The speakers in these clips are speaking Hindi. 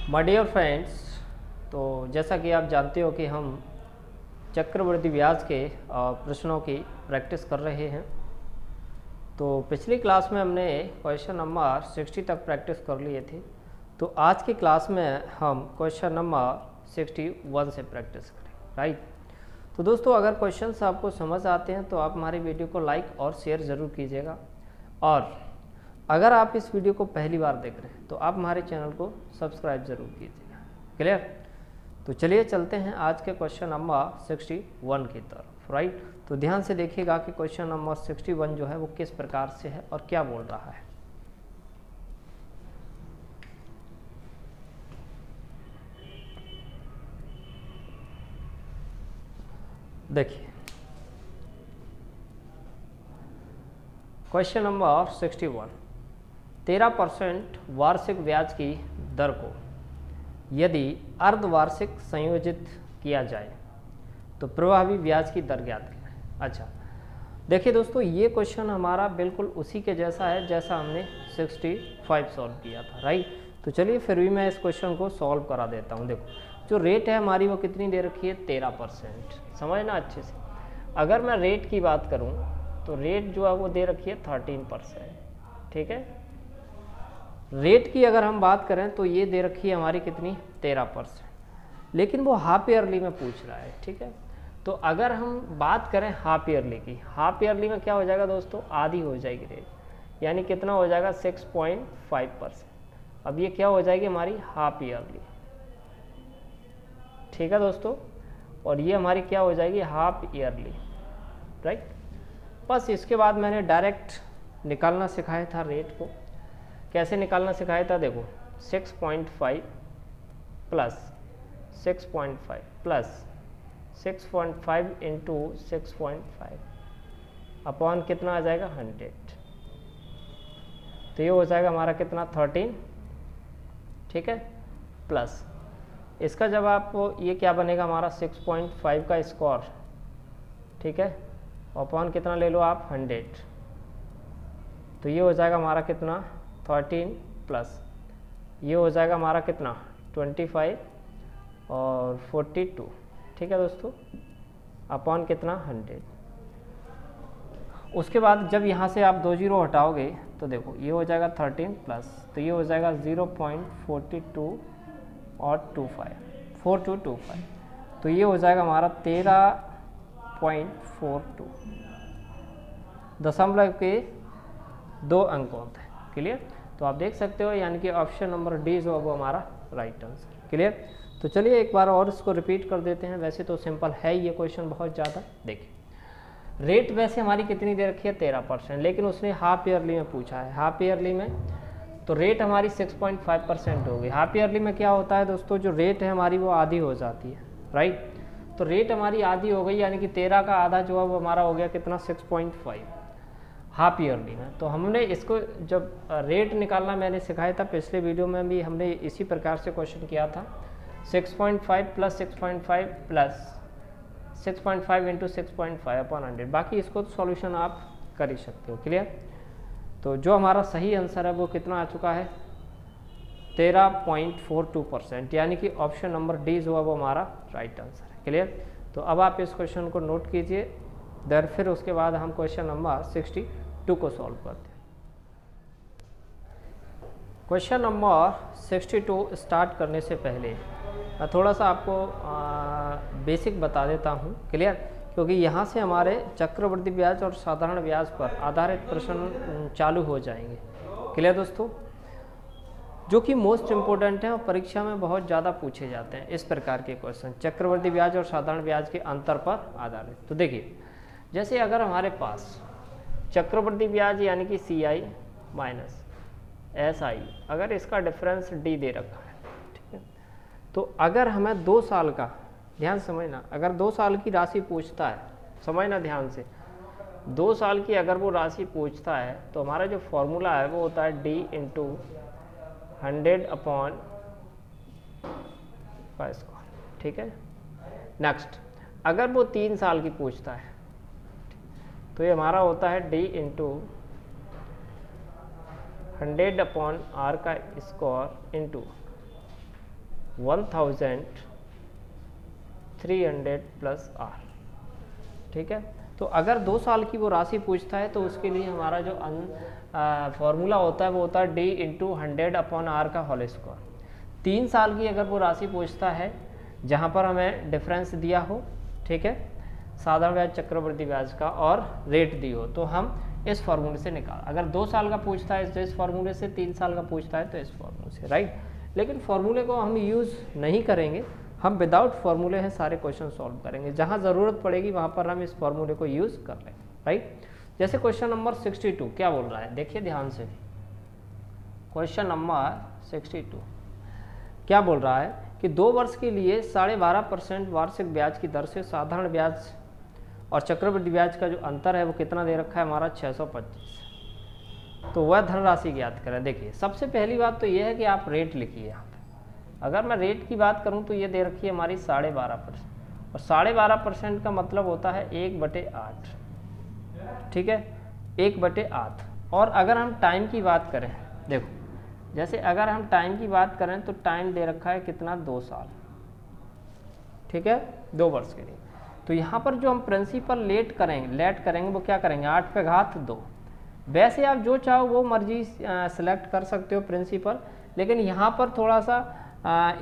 माय डियर फ्रेंड्स, तो जैसा कि आप जानते हो कि हम चक्रवृद्धि ब्याज के प्रश्नों की प्रैक्टिस कर रहे हैं। तो पिछली क्लास में हमने क्वेश्चन नंबर 60 तक प्रैक्टिस कर लिए थे। तो आज की क्लास में हम क्वेश्चन नंबर 61 से प्रैक्टिस करें, राइट। तो दोस्तों, अगर क्वेश्चंस आपको समझ आते हैं तो आप हमारी वीडियो को लाइक और शेयर ज़रूर कीजिएगा, और अगर आप इस वीडियो को पहली बार देख रहे हैं तो आप हमारे चैनल को सब्सक्राइब जरूर कीजिएगा। क्लियर? तो चलिए चलते हैं आज के क्वेश्चन नंबर 61 की तरफ, राइट। तो ध्यान से देखिएगा कि क्वेश्चन नंबर 61 जो है वो किस प्रकार से है और क्या बोल रहा है। देखिए, क्वेश्चन नंबर 61, 13% वार्षिक ब्याज की दर को यदि अर्धवार्षिक संयोजित किया जाए तो प्रभावी ब्याज की दर ज्ञात करें। अच्छा, देखिए दोस्तों, ये क्वेश्चन हमारा बिल्कुल उसी के जैसा है जैसा हमने 65 सॉल्व किया था, राइट। तो चलिए फिर भी मैं इस क्वेश्चन को सॉल्व करा देता हूँ। देखो, जो रेट है हमारी वो कितनी दे रखी है, 13%। समझना अच्छे से। अगर मैं रेट की बात करूँ तो रेट जो है वो दे रखी है 13%, ठीक है। रेट की अगर हम बात करें तो ये दे रखी है हमारी कितनी, 13%, लेकिन वो हाफ ईयरली में पूछ रहा है, ठीक है। तो अगर हम बात करें हाफ ईयरली की, हाफ ईयरली में क्या हो जाएगा दोस्तों, आधी हो जाएगी रेट, यानी कितना हो जाएगा 6.5%। अब ये क्या हो जाएगी हमारी हाफ ईयरली, ठीक है दोस्तों, और ये हमारी क्या हो जाएगी हाफ ईयरली, राइट। बस इसके बाद मैंने डायरेक्ट निकालना सिखाया था रेट को। कैसे निकालना सिखाया था, देखो 6.5 प्लस 6.5 प्लस 6.5 इंटू 6.5 अपॉन कितना आ जाएगा 100। तो ये हो जाएगा हमारा कितना 13, ठीक है। प्लस इसका जब आप ये क्या बनेगा हमारा 6.5 का स्क्वायर, ठीक है, अपॉन कितना ले लो आप 100। तो ये हो जाएगा हमारा कितना 13 प्लस ये हो जाएगा हमारा कितना 25 और 42, ठीक है दोस्तों, अपॉन कितना 100। उसके बाद जब यहाँ से आप 2 जीरो हटाओगे तो देखो ये हो जाएगा 13 प्लस, तो ये हो जाएगा 0.42 और 4225, तो ये हो जाएगा हमारा 13.42। दशमलव के 2 अंक होते हैं। क्लियर? तो आप देख सकते हो, यानी कि ऑप्शन नंबर डी जो है वो हमारा राइट आंसर। क्लियर? तो चलिए एक बार और इसको रिपीट कर देते हैं। वैसे तो सिंपल है ये क्वेश्चन बहुत ज़्यादा। देखिए, रेट वैसे हमारी कितनी दे रखी है 13%, लेकिन उसने हाफ ईयरली में पूछा है। हाफ ईयरली में तो रेट हमारी 6.5% होगी। हाफ ईयरली में क्या होता है दोस्तों, जो रेट है हमारी वो आधी हो जाती है, राइट। तो रेट हमारी आधी हो गई, यानी कि 13 का आधा जो है वो हमारा हो गया कितना 6.5 हाफ ईयरली में। तो हमने इसको जब रेट निकालना मैंने सिखाया था पिछले वीडियो में भी, हमने इसी प्रकार से क्वेश्चन किया था। 6.5 प्लस 6.5 प्लस 6.5 इंटू 6.5 अपॉन 100। बाकी इसको तो सॉल्यूशन आप कर ही सकते हो। क्लियर? तो जो हमारा सही आंसर है वो कितना आ चुका है 13.42%, यानी कि ऑप्शन नंबर डी जो है वो हमारा राइट आंसर है। क्लियर? तो अब आप इस क्वेश्चन को नोट कीजिए, फिर उसके बाद हम क्वेश्चन नंबर 62 को सॉल्व करते हैं। क्वेश्चन नंबर 62 स्टार्ट करने से पहले मैं थोड़ा सा आपको बेसिक बता देता हूँ। क्लियर? क्योंकि यहाँ से हमारे चक्रवृद्धि ब्याज और साधारण ब्याज पर आधारित प्रश्न चालू हो जाएंगे। क्लियर दोस्तों? जो कि मोस्ट इम्पोर्टेंट है और परीक्षा में बहुत ज़्यादा पूछे जाते हैं इस प्रकार के क्वेश्चन, चक्रवृद्धि ब्याज और साधारण ब्याज के अंतर पर आधारित। तो देखिए, जैसे अगर हमारे पास चक्रवृद्धि ब्याज यानी कि CI माइनस SI, अगर इसका डिफरेंस D दे रखा है, ठीक है, तो अगर हमें 2 साल का, ध्यान समझना, अगर 2 साल की राशि पूछता है, समझना ध्यान से, 2 साल की अगर वो राशि पूछता है तो हमारा जो फॉर्मूला है वो होता है D इंटू 100 अपॉन का स्क्वायर, ठीक है। नेक्स्ट, अगर वो 3 साल की पूछता है तो ये हमारा होता है D इंटू 100 अपॉन R का स्क्वायर इंटू 1300 प्लस आर। ठीक है, तो अगर 2 साल की वो राशि पूछता है तो उसके लिए हमारा जो फॉर्मूला होता है वो होता है डी इंटू 100/r का होल स्क्वायर। 3 साल की अगर वो राशि पूछता है जहाँ पर हमें डिफरेंस दिया हो, ठीक है, साधारण ब्याज चक्रवृद्धि ब्याज का और रेट दी हो, तो हम इस फॉर्मूले से निकाल। अगर 2 साल का पूछता है तो इस फॉर्मूले से, 3 साल का पूछता है तो इस फॉर्मूले से, राइट। लेकिन फॉर्मूले को हम यूज़ नहीं करेंगे, हम विदाउट फॉर्मूले हैं सारे क्वेश्चन सॉल्व करेंगे। जहाँ ज़रूरत पड़ेगी वहाँ पर हम इस फॉर्मूले को यूज़ कर लेंगे, राइट। जैसे क्वेश्चन नंबर 62 क्या बोल रहा है, देखिए ध्यान से। क्वेश्चन नंबर 62 क्या बोल रहा है कि 2 वर्ष के लिए 12.5% वार्षिक ब्याज की दर से साधारण ब्याज और चक्रवृद्धि ब्याज का जो अंतर है वो कितना दे रखा है हमारा 625। तो वह धनराशि ज्ञात करें। देखिए सबसे पहली बात तो ये है कि आप रेट लिखिए यहाँ पे। अगर मैं रेट की बात करूँ तो ये दे रखी है हमारी 12.5%, और 12.5% का मतलब होता है 1/8। ठीक है, 1/8। और अगर हम टाइम की बात करें, देखो जैसे अगर हम टाइम की बात करें तो टाइम दे रखा है कितना, 2 साल। ठीक है, 2 वर्ष के लिए। तो यहाँ पर जो हम प्रिंसिपल लेट करेंगे वो क्या करेंगे, 8/2। वैसे आप जो चाहो वो मर्जी सेलेक्ट कर सकते हो प्रिंसिपल, लेकिन यहाँ पर थोड़ा सा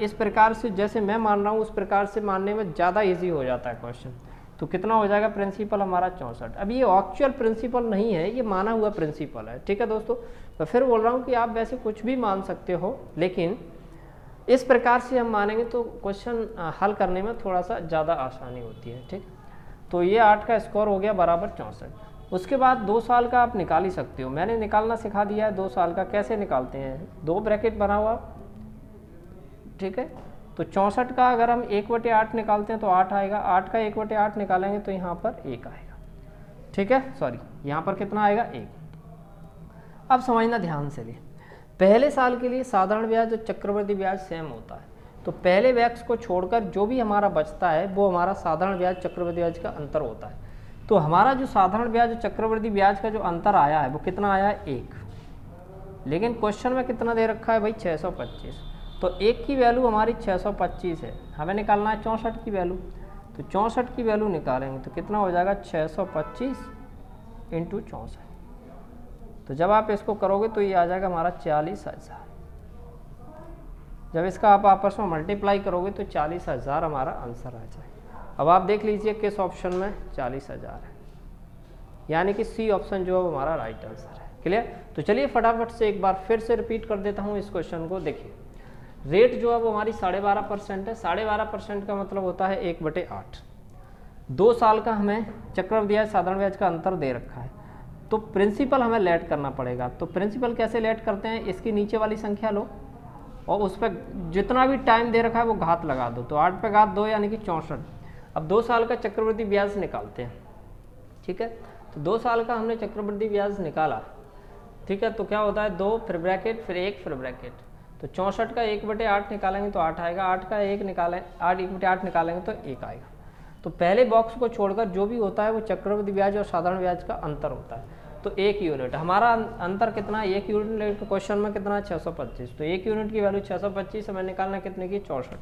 इस प्रकार से जैसे मैं मान रहा हूँ उस प्रकार से मानने में ज़्यादा इजी हो जाता है क्वेश्चन। तो कितना हो जाएगा प्रिंसिपल हमारा 64। अब ये एक्चुअल प्रिंसिपल नहीं है, ये माना हुआ प्रिंसिपल है। ठीक है दोस्तों, तो फिर बोल रहा हूँ कि आप वैसे कुछ भी मान सकते हो, लेकिन इस प्रकार से हम मानेंगे तो क्वेश्चन हल करने में थोड़ा सा ज़्यादा आसानी होती है। ठीक, तो ये 8 का स्कोर हो गया बराबर 64। उसके बाद 2 साल का आप निकाल ही सकते हो, मैंने निकालना सिखा दिया है 2 साल का। कैसे निकालते हैं, 2 ब्रैकेट बना हुआ, ठीक है। तो 64 का अगर हम 1/8 निकालते हैं तो 8 आएगा, 8 का 1/8 निकालेंगे तो यहाँ पर 1 आएगा। ठीक है, सॉरी यहाँ पर कितना आएगा, 1। अब समझना ध्यान से लिए, पहले साल के लिए साधारण ब्याज और चक्रवृद्धि ब्याज सेम होता है, तो पहले बैक्स को छोड़कर जो भी हमारा बचता है वो हमारा साधारण ब्याज चक्रवृद्धि ब्याज का अंतर होता है। तो हमारा जो साधारण ब्याज और चक्रवृद्धि ब्याज का जो अंतर आया है वो कितना आया है, 1। लेकिन क्वेश्चन में कितना दे रखा है भाई, 625। तो 1 की वैल्यू हमारी 625 है, हमें निकालना है 64 की वैल्यू। तो 64 की वैल्यू निकालेंगे तो कितना हो जाएगा, 625 × 64। तो जब आप इसको करोगे तो ये आ जाएगा हमारा 40,000। जब इसका आप आपस में मल्टीप्लाई करोगे तो 40,000 हमारा आंसर आ जाएगा। अब आप देख लीजिए किस ऑप्शन में 40,000 है, यानी कि सी ऑप्शन जो है हमारा राइट आंसर है। क्लियर। तो चलिए फटाफट से एक बार फिर से रिपीट कर देता हूँ इस क्वेश्चन को। देखिए रेट जो है वो हमारी 12.5% है। 12.5% का मतलब होता है 1/8। 2 साल का हमें चक्रवृद्धि ब्याज साधारण ब्याज का अंतर दे रखा है, तो प्रिंसिपल हमें लेट करना पड़ेगा। तो प्रिंसिपल कैसे लेट करते हैं, इसकी नीचे वाली संख्या लो और उस पर जितना भी टाइम दे रखा है वो घात लगा दो, तो 8/2 यानी कि 64। अब 2 साल का चक्रवृद्धि ब्याज निकालते हैं। ठीक है, तो 2 साल का हमने चक्रवृद्धि ब्याज निकाला। ठीक है, तो क्या होता है, 2 फिर ब्रैकेट फिर 1 फिर ब्रैकेट। तो 64 का 1/8 निकालेंगे तो 8 आएगा, 8 का 1/8 निकालेंगे तो 1 आएगा। तो पहले बॉक्स को छोड़कर जो भी होता है वो चक्रवृद्धि ब्याज और साधारण ब्याज का अंतर होता है। तो 1 यूनिट हमारा अंतर कितना है, 1 यूनिट क्वेश्चन में कितना है, 625। तो 1 यूनिट की वैल्यू 625 हमें निकालना कितने की, 64।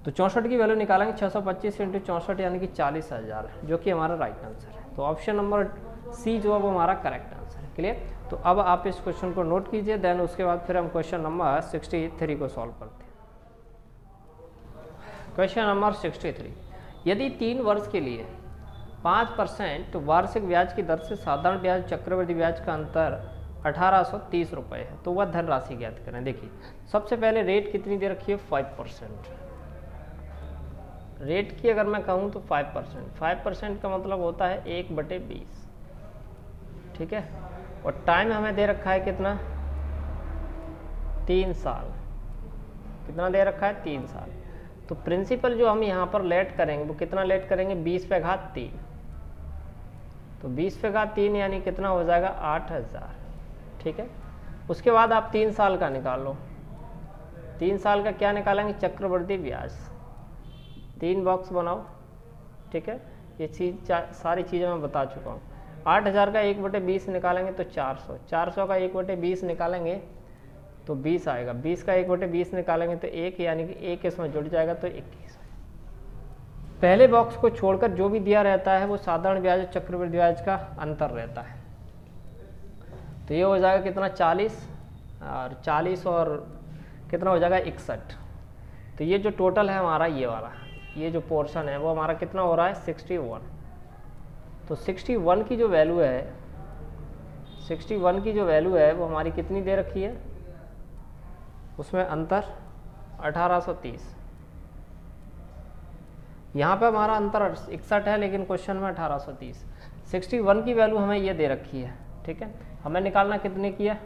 तो 64 की वैल्यू निकालेंगे 625 × 64 यानी कि 40,000, जो कि हमारा राइट आंसर है। तो ऑप्शन नंबर सी जो है वो हमारा करेक्ट आंसर है। क्लियर। तो अब आप इस क्वेश्चन को नोट कीजिए, देन उसके बाद फिर हम क्वेश्चन नंबर 63 को सॉल्व करते हैं। क्वेश्चन नंबर 63, यदि 3 वर्ष के लिए 5% वार्षिक ब्याज की दर से साधारण ब्याज चक्रवृद्धि ब्याज का अंतर 1830 रुपये है, तो वह धनराशि ज्ञात करें। देखिए सबसे पहले रेट कितनी दे रखी है, 5%। रेट की अगर मैं कहूँ तो 5% का मतलब होता है 1/20। ठीक है, और टाइम हमें दे रखा है कितना, 3 साल। कितना दे रखा है, 3 साल। तो प्रिंसिपल जो हम यहाँ पर लेट करेंगे वो कितना लेट करेंगे, 20/3। तो 20/3 यानी कितना हो जाएगा, 8,000। ठीक है, उसके बाद आप 3 साल का निकाल लो। 3 साल का क्या निकालेंगे, चक्रवृद्धि ब्याज। 3 बॉक्स बनाओ। ठीक है, ये चीज़ सारी चीज़ें मैं बता चुका हूँ। 8,000 का 1/20 निकालेंगे तो 400। 400 का 1/20 निकालेंगे तो 20 आएगा। 20 का 1/20 निकालेंगे तो 1, यानी कि 1 इसमें जुड़ जाएगा तो 21। पहले बॉक्स को छोड़कर जो भी दिया रहता है वो साधारण ब्याज और चक्रवृद्धि ब्याज का अंतर रहता है। तो ये हो जाएगा कितना 40, और 40 और कितना हो जाएगा 61। तो ये जो टोटल है हमारा ये वाला, ये जो पोर्शन है वो हमारा कितना हो रहा है 61। तो 61 की जो वैल्यू है, 61 की जो वैल्यू है वो हमारी कितनी दे रखी है, उसमें अंतर 1830। यहाँ पे हमारा अंतर 61 है लेकिन क्वेश्चन में 1830। 61 की वैल्यू हमें ये दे रखी है, ठीक है। हमें निकालना कितने की है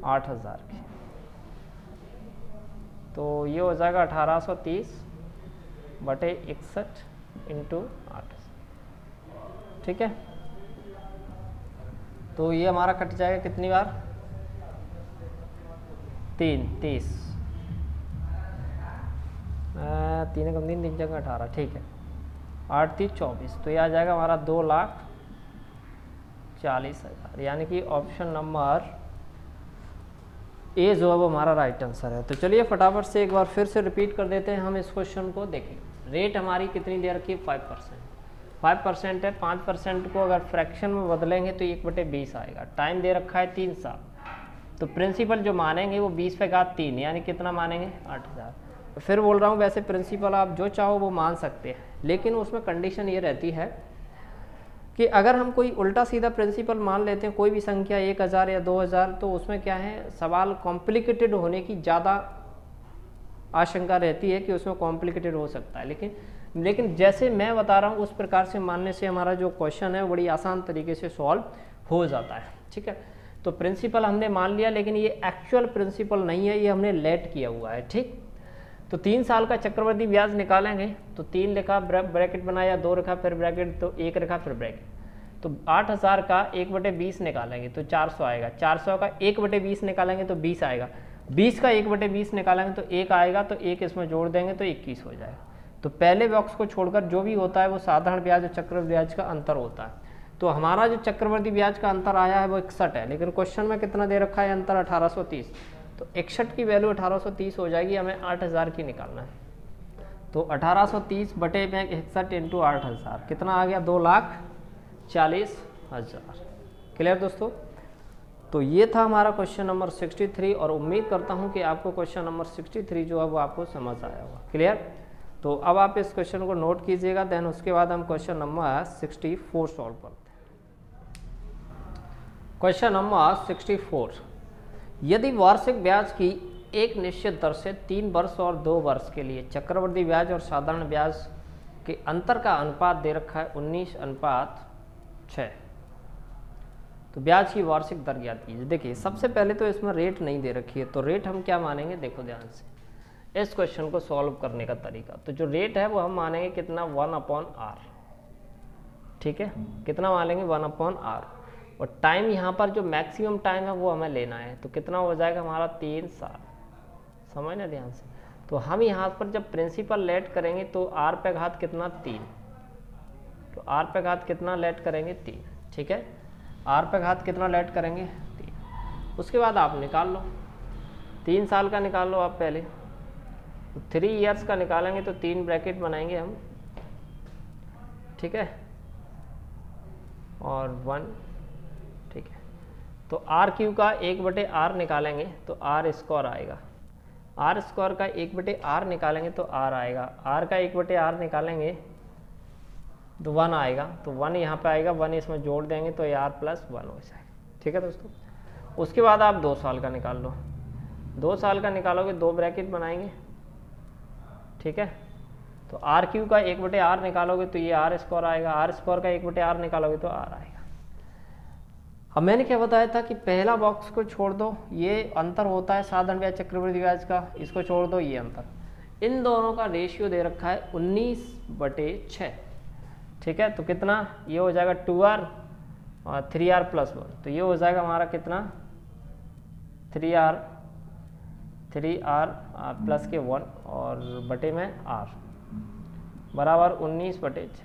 8000 की। तो ये हो जाएगा 1830 बटे 61 इंटू 8, ठीक है। तो ये हमारा कट जाएगा कितनी बार 30 3 कम 3 जगह 18, ठीक है। 8 3 24, तो ये आ जाएगा हमारा 2,40,000, यानी कि ऑप्शन नंबर ए जो है वो हमारा राइट आंसर है। तो चलिए फटाफट से एक बार फिर से रिपीट कर देते हैं हम इस क्वेश्चन को। देखिए रेट हमारी कितनी दे रखी है 5% है। 5% को अगर फ्रैक्शन में बदलेंगे तो 1/20 आएगा। टाइम दे रखा है 3 साल। तो प्रिंसिपल जो मानेंगे वो 20 पे घात 3, यानी कितना मानेंगे 8000। फिर बोल रहा हूँ वैसे प्रिंसिपल आप जो चाहो वो मान सकते हैं, लेकिन उसमें कंडीशन ये रहती है कि अगर हम कोई उल्टा सीधा प्रिंसिपल मान लेते हैं कोई भी संख्या 1000 या 2000, तो उसमें क्या है सवाल कॉम्प्लिकेटेड होने की ज़्यादा आशंका रहती है कि उसमें कॉम्प्लिकेटेड हो सकता है। लेकिन जैसे मैं बता रहा हूँ उस प्रकार से मानने से हमारा जो क्वेश्चन है बड़ी आसान तरीके से सॉल्व हो जाता है, ठीक है। तो प्रिंसिपल हमने मान लिया, लेकिन ये एक्चुअल प्रिंसिपल नहीं है, ये हमने लेट किया हुआ है, ठीक। तो 3 साल का चक्रवृद्धि ब्याज निकालेंगे तो 3 लिखा ब्रैकेट बनाया, 2 रखा फिर ब्रैकेट, तो 1 रखा फिर ब्रैकेट। तो 8000 का 1/20 निकालेंगे तो 400 आएगा। 400 का 1/20 निकालेंगे तो 20 आएगा। 20 का 1/20 निकालेंगे तो 1 आएगा, तो 1 इसमें जोड़ देंगे तो 21 हो जाएगा। तो पहले बॉक्स को छोड़कर जो भी होता है वो साधारण ब्याज और चक्रवृद्धि ब्याज का अंतर होता है। तो हमारा जो चक्रवृद्धि ब्याज का अंतर आया है वो 61 है, लेकिन क्वेश्चन में कितना दे रखा है अंतर 1830। तो 61 की वैल्यू 1830 हो जाएगी, हमें 8000 की निकालना है। तो 1830 बटे में 61 इंटू 8000 कितना आ गया 2,40,000। क्लियर दोस्तों। तो ये था हमारा क्वेश्चन नंबर 63, और उम्मीद करता हूँ कि आपको क्वेश्चन नंबर 63 जो है वो आपको समझ आया होगा। क्लियर। तो अब आप इस क्वेश्चन को नोट कीजिएगा, देन उसके बाद हम क्वेश्चन नंबर 64 सॉल्व करते हैं। क्वेश्चन नंबर 64, यदि वार्षिक ब्याज की एक निश्चित दर से 3 वर्ष और 2 वर्ष के लिए चक्रवृद्धि ब्याज और साधारण ब्याज के अंतर का अनुपात दे रखा है 19:6, तो ब्याज की वार्षिक दर ज्ञात कीजिए। देखिए सबसे पहले तो इसमें रेट नहीं दे रखी है, तो रेट हम क्या मानेंगे, देखो ध्यान से इस क्वेश्चन को सॉल्व करने का तरीका। तो जो रेट है वो हम मानेंगे कितना 1/r, ठीक है। कितना मानेंगे 1/r, और टाइम यहाँ पर जो मैक्सिमम टाइम है वो हमें लेना है। तो कितना हो जाएगा हमारा 3 साल, समझना ध्यान से। तो हम यहाँ पर जब प्रिंसिपल लेट करेंगे तो r पे घात कितना 3, तो r पे घात कितना लेट करेंगे 3, ठीक है। r पे घात कितना लेट करेंगे 3। उसके बाद आप निकाल लो, 3 साल का निकाल लो आप पहले। तो 3 ईयर्स का निकालेंगे तो 3 ब्रैकेट बनाएंगे हम, ठीक है, और 1, ठीक है। तो r³ का 1/r निकालेंगे तो r² आएगा। r² का 1/r निकालेंगे तो r आएगा। r का 1/r निकालेंगे तो 1 आएगा, तो 1 यहाँ पे आएगा, 1 इसमें जोड़ देंगे तो r+1 हो जाएगा, ठीक है दोस्तों। उसके बाद आप 2 साल का निकाल लो। 2 साल का निकालोगे 2 ब्रैकेट बनाएंगे, ठीक है। तो r³ का 1/r निकालोगे तो ये r² आएगा। r² का 1/r निकालोगे तो r आएगा। अब मैंने क्या बताया था कि पहला बॉक्स को छोड़ दो, ये अंतर होता है साधारण ब्याज चक्रवृद्धि ब्याज का, इसको छोड़ दो ये अंतर। इन दोनों का रेशियो दे रखा है 19/6, ठीक है। तो कितना ये हो जाएगा 2r और 3r+1, तो ये हो जाएगा हमारा कितना 3r प्लस के 1 और बटे में r बराबर 19/6।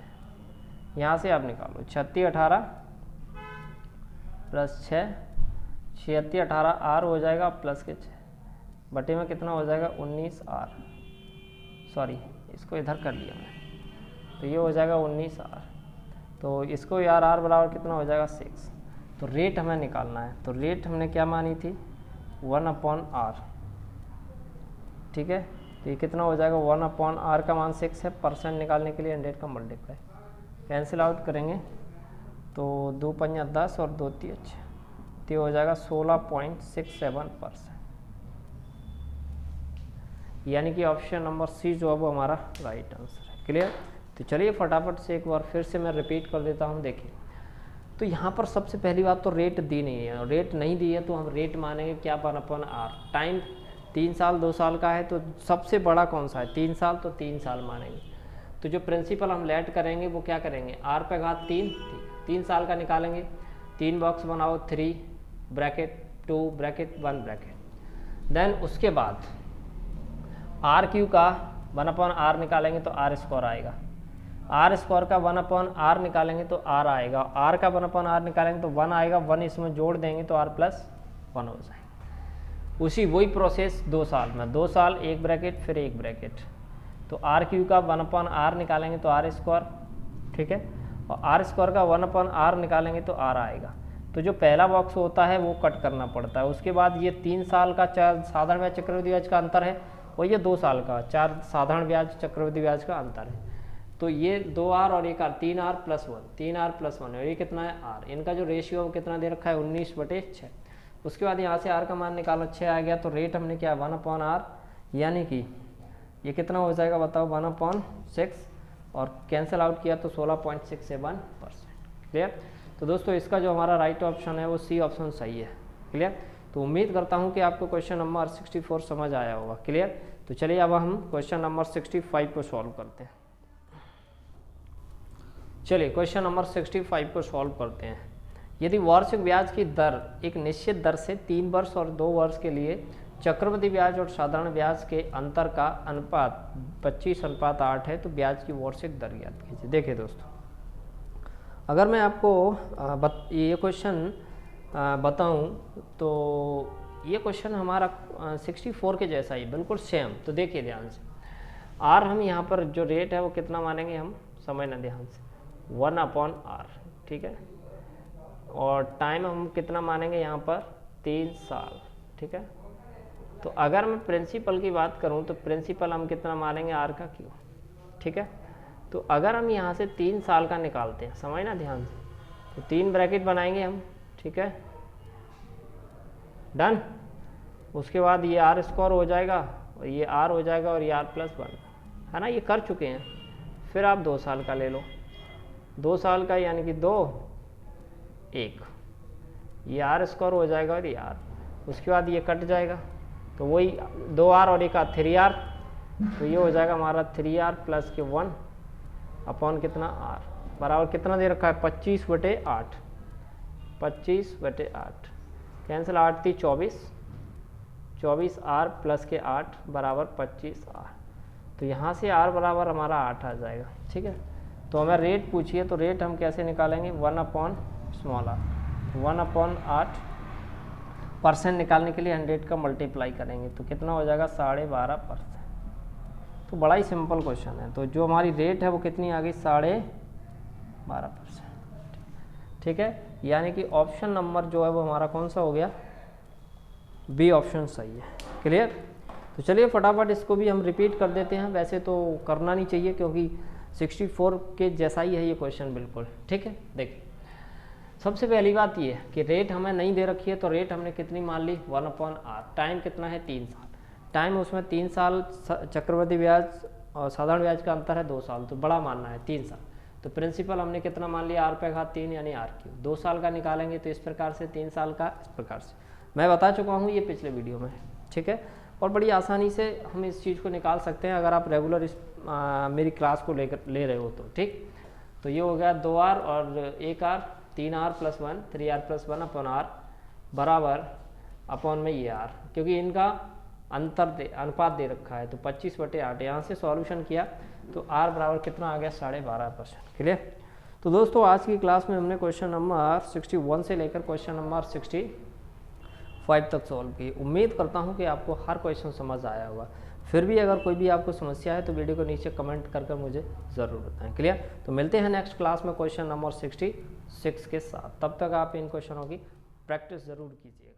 यहाँ से आप निकालो 36 18 + 6 86 18 आर हो जाएगा प्लस के 6 बटे में कितना हो जाएगा 19 आर, सॉरी इसको इधर कर लिया मैं, तो ये हो जाएगा 19 आर, तो इसको यार आर बराबर कितना हो जाएगा 6। तो रेट हमें निकालना है, तो रेट हमने क्या मानी थी 1/r, ठीक है। तो ये कितना हो जाएगा 1/r का मान 6 है, परसेंट निकालने के लिए 100 का मल्टीप्लाई, कैंसिल आउट करेंगे तो 2 पंजा 10 और 2 3 6, तो हो जाएगा 16.67%, यानी कि ऑप्शन नंबर सी जो है वो हमारा राइट आंसर है। क्लियर। तो चलिए फटाफट से एक बार फिर से मैं रिपीट कर देता हूँ। देखिए तो यहाँ पर सबसे पहली बात तो रेट दी नहीं है, रेट नहीं दी है तो हम रेट मानेंगे क्या 1/r। टाइम 3 साल 2 साल का है, तो सबसे बड़ा कौन सा है 3 साल, तो 3 साल मानेंगे। तो जो प्रिंसिपल हम लेट करेंगे वो क्या करेंगे r पे घात 3 साल का निकालेंगे, 3 बॉक्स बनाओ 3 ब्रैकेट 2 ब्रैकेट 1 ब्रैकेट, देन उसके बाद आर क्यू का 1/r निकालेंगे तो r स्क्वायर आएगा, r स्क्वायर का 1/r निकालेंगे तो r आएगा, r का 1/r निकालेंगे तो 1 आएगा, 1 इसमें जोड़ देंगे तो r + 1 हो जाएगा। उसी वही प्रोसेस 2 साल में, 2 साल 1 ब्रैकेट फिर 1 ब्रैकेट, तो आर क्यू का 1/r निकालेंगे तो r स्क्वायर, ठीक है, और r स्क्वायर का 1/r निकालेंगे तो r आएगा। तो जो पहला बॉक्स होता है वो कट करना पड़ता है। उसके बाद ये 3 साल का साधारण ब्याज चक्रवृद्धि ब्याज का अंतर है और ये 2 साल का साधारण ब्याज चक्रवृद्धि ब्याज का अंतर है। तो ये 2r और 1r 3r + 1 3r + 1 और ये कितना है r, इनका जो रेशियो है वो कितना दे रखा है 19/6। उसके बाद यहाँ से r का मान निकालो 6 आ गया, तो रेट हमने क्या 1/r, यानी कि ये कितना हो जाएगा बताओ 1/6 और कैंसिल आउट किया तो 16.67%। क्लियर। तो दोस्तों इसका जो हमारा राइट ऑप्शन है वो सी ऑप्शन सही है। क्लियर। तो उम्मीद करता हूँ कि आपको क्वेश्चन नंबर 64 समझ आया होगा। क्लियर। तो चलिए अब हम क्वेश्चन नंबर 65 को सॉल्व करते हैं। चलिए क्वेश्चन नंबर 65 को सॉल्व करते हैं। यदि वार्षिक ब्याज की दर एक निश्चित दर से 3 वर्ष और 2 वर्ष के लिए चक्रवृद्धि ब्याज और साधारण ब्याज के अंतर का अनुपात 25:8 है तो ब्याज की वार्षिक दर ज्ञात कीजिए। देखिए दोस्तों, अगर मैं आपको ये क्वेश्चन बताऊं तो ये क्वेश्चन हमारा 64 के जैसा ही बिल्कुल सेम। तो देखिए ध्यान से, आर हम यहाँ पर जो रेट है वो कितना मानेंगे, हम समझना ध्यान से 1/r, ठीक है, और टाइम हम कितना मानेंगे यहाँ पर 3 साल, ठीक है। तो अगर मैं प्रिंसिपल की बात करूँ तो प्रिंसिपल हम कितना मानेंगे r का क्यू, ठीक है। तो अगर हम यहाँ से 3 साल का निकालते हैं, समझना ध्यान से, तो 3 ब्रैकेट बनाएंगे हम, ठीक है, डन। उसके बाद ये r स्क्वायर हो जाएगा और ये r हो जाएगा और ये r + 1 है ना, ये कर चुके हैं। फिर आप 2 साल का ले लो, 2 साल का यानी कि 2 1, ये r स्क्वायर हो जाएगा और ये r, उसके बाद ये कट जाएगा तो वही 2r और 1 3r, तो ये हो जाएगा हमारा 3r + 1 अपॉन कितना r बराबर कितना दे रखा है 25/8, 25/8 कैंसिल 8 थी 24, 24r + 8 बराबर 25r। तो यहाँ से r बराबर हमारा 8 आ जाएगा, ठीक है। तो हमें रेट पूछिए तो रेट हम कैसे निकालेंगे 1/r, 1/8 परसेंट निकालने के लिए 100 का मल्टीप्लाई करेंगे तो कितना हो जाएगा 12.5%। तो बड़ा ही सिंपल क्वेश्चन है। तो जो हमारी रेट है वो कितनी आ गई 12.5%, ठीक है। यानी कि ऑप्शन नंबर जो है वो हमारा कौन सा हो गया, बी ऑप्शन सही है। क्लियर। तो चलिए फटाफट इसको भी हम रिपीट कर देते हैं, वैसे तो करना नहीं चाहिए क्योंकि 64 के जैसा ही है ये क्वेश्चन बिल्कुल, ठीक है। देखिए सबसे पहली बात ये है कि रेट हमें नहीं दे रखी है, तो रेट हमने कितनी मान ली 1/r, टाइम कितना है 3 साल, टाइम उसमें 3 साल चक्रवृद्धि ब्याज और साधारण ब्याज का अंतर है 2 साल, तो बड़ा मानना है 3 साल। तो प्रिंसिपल हमने कितना मान लिया r पे घात 3 यानी r3, 2 साल का निकालेंगे तो इस प्रकार से, 3 साल का इस प्रकार से, मैं बता चुका हूँ ये पिछले वीडियो में, ठीक है। और बड़ी आसानी से हम इस चीज़ को निकाल सकते हैं अगर आप रेगुलर मेरी क्लास को ले रहे हो तो, ठीक। तो ये हो गया 2r और 1r, 3r + 1 3r + 1 upon r बराबर अपॉन में ये r, क्योंकि इनका अनुपात दे रखा है तो 25/8। यहाँ से सॉल्यूशन किया तो r बराबर कितना आ गया 12.5%। क्लियर। तो दोस्तों आज की क्लास में हमने क्वेश्चन नंबर 61 से लेकर क्वेश्चन नंबर 5 तक सॉल्व की। उम्मीद करता हूँ कि आपको हर क्वेश्चन समझ आया होगा। फिर भी अगर कोई भी आपको समस्या है तो वीडियो को नीचे कमेंट कर मुझे ज़रूर बताएं। क्लियर? तो मिलते हैं नेक्स्ट क्लास में क्वेश्चन नंबर 66 के साथ। तब तक आप इन क्वेश्चनों की प्रैक्टिस ज़रूर कीजिएगा।